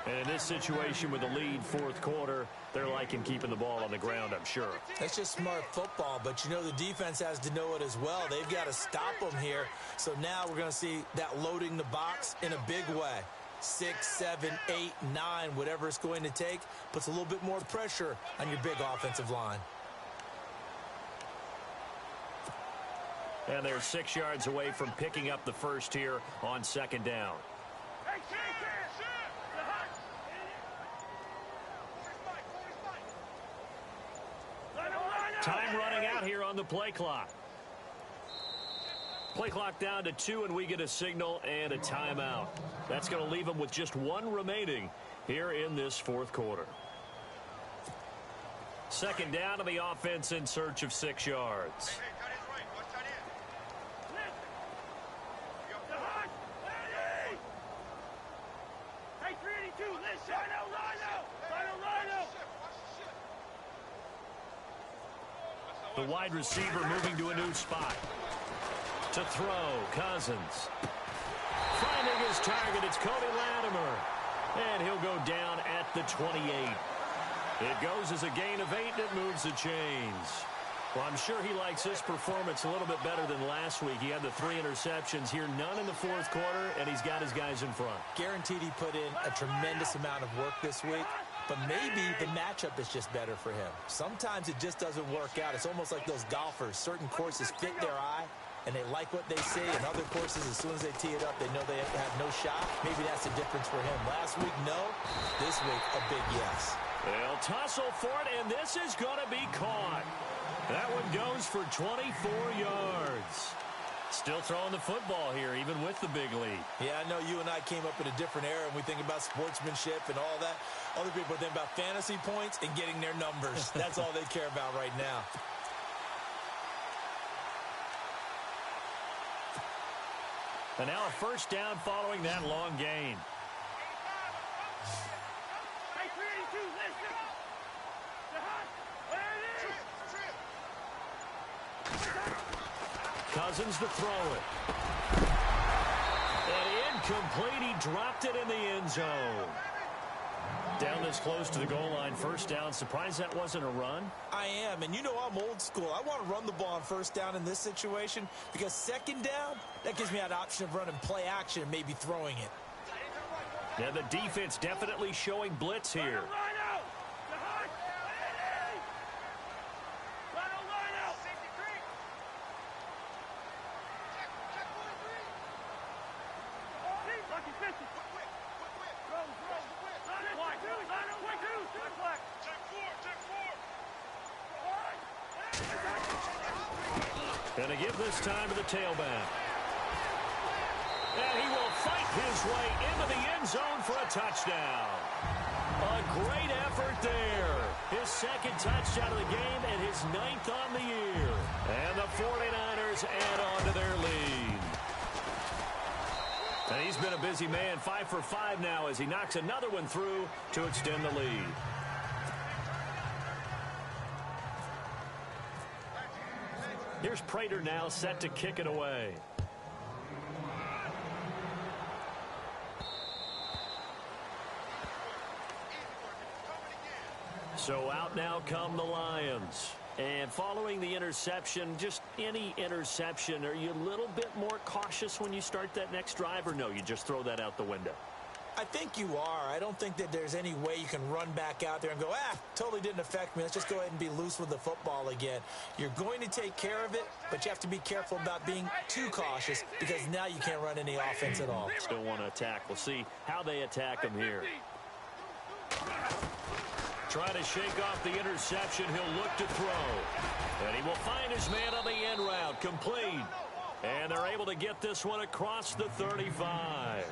And in this situation with the lead fourth quarter, they're liking keeping the ball on the ground, I'm sure. That's just smart football, but you know the defense has to know it as well. They've got to stop them here. So now we're going to see that loading the box in a big way. 6, 7, 8, 9, whatever it's going to take, puts a little bit more pressure on your big offensive line. And they're 6 yards away from picking up the first here on second down. Time running out here on the play clock. Play clock down to 2, and we get a signal and a timeout. That's going to leave them with just 1 remaining here in this fourth quarter. Second down to the offense in search of 6 yards. The wide receiver moving to a new spot. To throw, Cousins. Finding his target, it's Cody Latimer. And he'll go down at the 28. It goes as a gain of 8, and it moves the chains. Well, I'm sure he likes his performance a little bit better than last week. He had the 3 interceptions here, none in the fourth quarter, and he's got his guys in front. Guaranteed he put in a tremendous amount of work this week. But maybe the matchup is just better for him. Sometimes it just doesn't work out. It's almost like those golfers. Certain courses fit their eye, and they like what they see. And other courses, as soon as they tee it up, they know they have no shot. Maybe that's the difference for him. Last week, no. This week, a big yes. They'll tussle for it, and this is going to be caught. That one goes for 24 yards. Still throwing the football here, even with the big lead. Yeah, I know you and I came up in a different era, and we think about sportsmanship and all that. Other people think about fantasy points and getting their numbers. That's all they care about right now. And now a first down following that long gain. Cousins to throw it. And incomplete. He dropped it in the end zone. Down this close to the goal line, first down. Surprised that wasn't a run? I am, and you know I'm old school. I want to run the ball on first down in this situation because second down, that gives me that option of running play action and maybe throwing it. Yeah, the defense definitely showing blitz here. Going to give this time to the tailback. And he will fight his way into the end zone for a touchdown. A great effort there. His second touchdown of the game and his 9th on the year. And the 49ers add on to their lead. And he's been a busy man, 5 for 5 now as he knocks another one through to extend the lead. Here's Prater now set to kick it away. So out now come the Lions. And following the interception, just any interception, are you a little bit more cautious when you start that next drive, or no, you just throw that out the window? I think you are. I don't think that there's any way you can run back out there and go, totally didn't affect me. Let's just go ahead and be loose with the football again. You're going to take care of it, but you have to be careful about being too cautious because now you can't run any offense at all. Still want to attack. We'll see how they attack him here. Try to shake off the interception. He'll look to throw. And he will find his man on the end route. Complete. And they're able to get this one across the 35.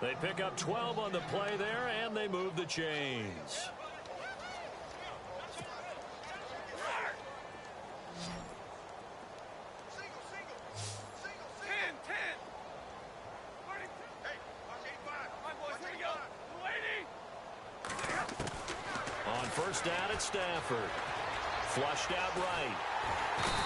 They pick up 12 on the play there, and they move the chains. On first down at Stafford. Flushed out right.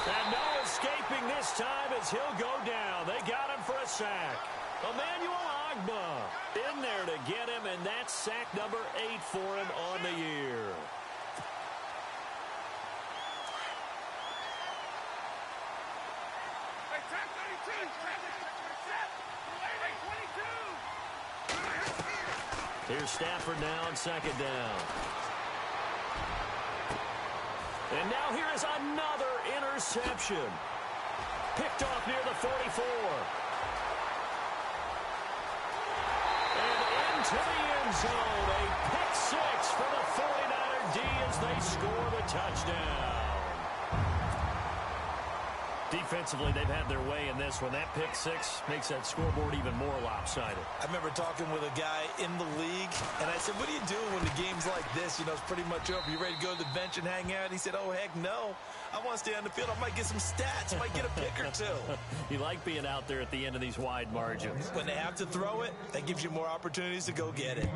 And no escaping this time as he'll go down. They got him for a sack. Emmanuel Ogbah in there to get him, and that's sack number 8 for him on the year. Here's Stafford now on second down. And now here is another interception. Picked off near the 44. And into the end zone. A pick six for the 49er D as they score the touchdown. Defensively, they've had their way in this one. That pick six makes that scoreboard even more lopsided. I remember talking with a guy in the league, and I said, what do you do when the game's like this? You know, it's pretty much over. You ready to go to the bench and hang out? He said, oh, heck no. I want to stay on the field. I might get some stats. I might get a pick or two. You like being out there at the end of these wide margins. When they have to throw it, that gives you more opportunities to go get it.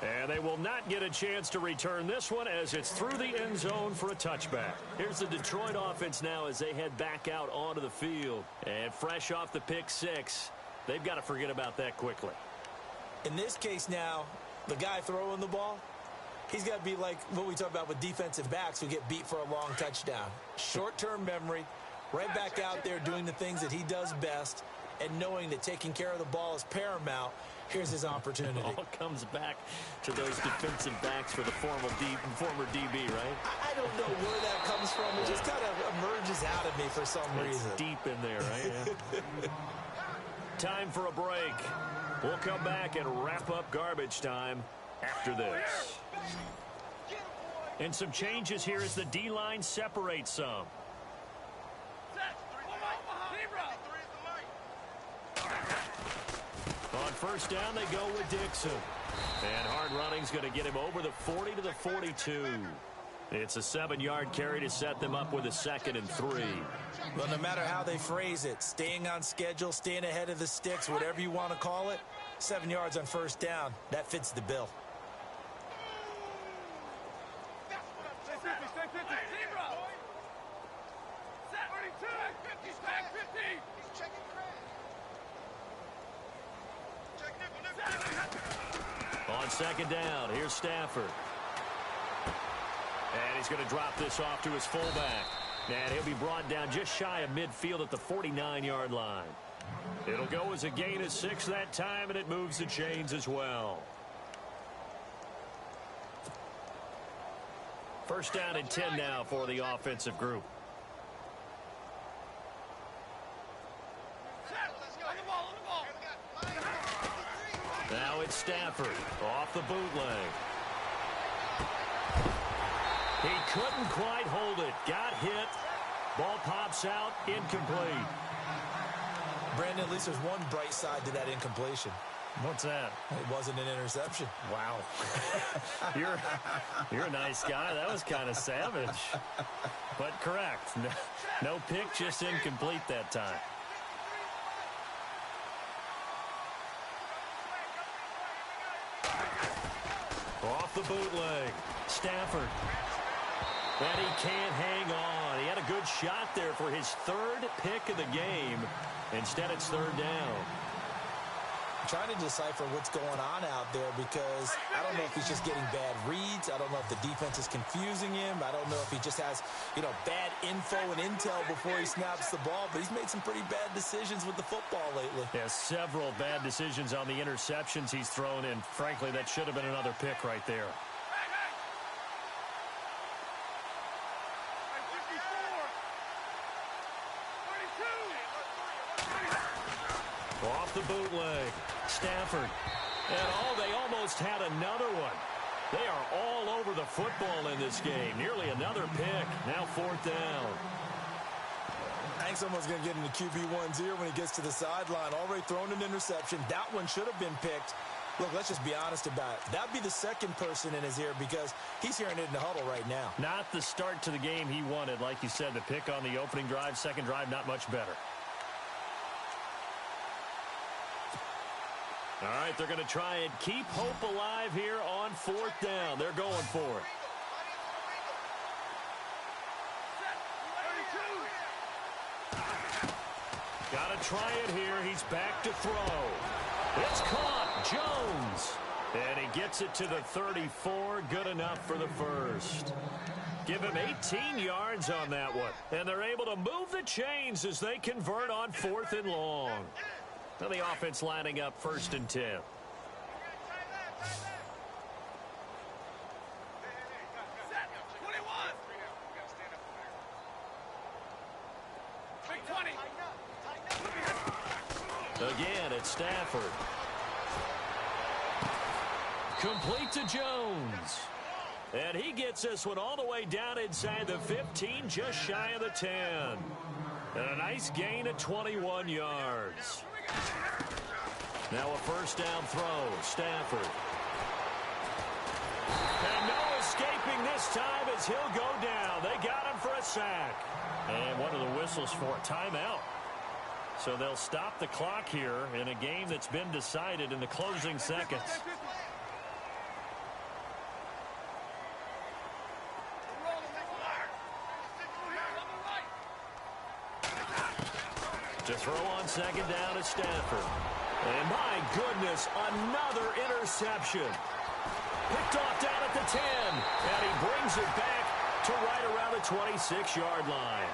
And they will not get a chance to return this one as it's through the end zone for a touchback. Here's the Detroit offense now as they head back out onto the field. And fresh off the pick six, they've got to forget about that quickly. In this case now, the guy throwing the ball, he's got to be like what we talk about with defensive backs who get beat for a long touchdown. Short-term memory, right back out there doing the things that he does best, and knowing that taking care of the ball is paramount. Here's his opportunity. It all comes back to those defensive backs for the former DB, right? I don't know where that comes from. It just kind of emerges out of me for some reason. Deep in there, right? Yeah. Time for a break. We'll come back and wrap up garbage time after this. And some changes here as the D-line separates some. On first down, they go with Dixon. And hard running's going to get him over the 40 to the 42. It's a 7-yard carry to set them up with a 2nd and 3. Well, no matter how they phrase it, staying on schedule, staying ahead of the sticks, whatever you want to call it, 7 yards on first down, that fits the bill. On second down, here's Stafford. And he's going to drop this off to his fullback. And he'll be brought down just shy of midfield at the 49-yard line. It'll go as a gain of 6 that time, and it moves the chains as well. First down and 10 now for the offensive group. Now it's Stafford off the bootleg. He couldn't quite hold it. Got hit. Ball pops out. Incomplete. Brandon, at least there's one bright side to that incompletion. What's that? It wasn't an interception. Wow. You're a nice guy. That was kind of savage. But correct. No pick, just incomplete that time. Off the bootleg. Stafford. And he can't hang on. He had a good shot there for his 3rd pick of the game. Instead, it's 3rd down. I'm trying to decipher what's going on out there because I don't know if he's just getting bad reads. I don't know if the defense is confusing him. I don't know if he just has, bad info and intel before he snaps the ball. But he's made some pretty bad decisions with the football lately. Yeah, several bad decisions on the interceptions he's thrown in. Frankly, that should have been another pick right there. Off the bootleg. Stafford. And they almost had another one. They are all over the football in this game. Nearly another pick. Now 4th down. I think someone's going to get into QB1's ear when he gets to the sideline. Already thrown an interception. That one should have been picked. Look, let's just be honest about it. That'd be the second person in his ear because he's hearing it in the huddle right now. Not the start to the game he wanted. Like you said, the pick on the opening drive, second drive, not much better. All right, they're going to try and keep hope alive here on 4th down. They're going for it. Got to try it here. He's back to throw. It's caught. Jones. And he gets it to the 34. Good enough for the first. Give him 18 yards on that one. And they're able to move the chains as they convert on 4th and long. Now the offense lining up 1st and 10. Again, it's Stafford. Complete to Jones. And he gets this one all the way down inside the 15, just shy of the 10. And a nice gain of 21 yards. Now a 1st down throw. Stafford. And no escaping this time as he'll go down. They got him for a sack. And what are the whistles for? Timeout. So they'll stop the clock here in a game that's been decided in the closing seconds. To throw on 2nd down is Stafford. And my goodness, another interception. Picked off down at the 10. And he brings it back to right around the 26-yard line.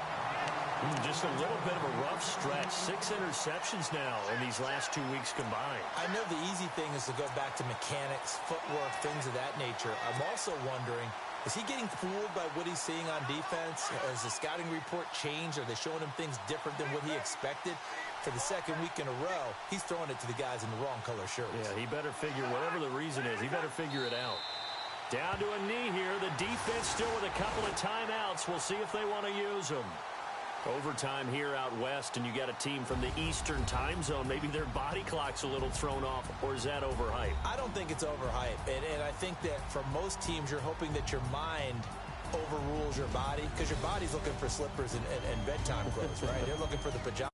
Just a little bit of a rough stretch. 6 interceptions now in these last 2 weeks combined. I know the easy thing is to go back to mechanics, footwork, things of that nature. I'm also wondering, is he getting fooled by what he's seeing on defense? Has the scouting report changed? Are they showing him things different than what he expected? For the 2nd week in a row, he's throwing it to the guys in the wrong color shirts. Yeah, he better figure, whatever the reason is, he better figure it out. Down to a knee here. The defense still with a couple of timeouts. We'll see if they want to use them. Overtime here out west, and you got a team from the Eastern time zone. Maybe their body clock's a little thrown off, or is that overhyped? I don't think it's overhyped, and I think that for most teams, you're hoping that your mind overrules your body, because your body's looking for slippers and bedtime clothes, right? They're looking for the pajamas.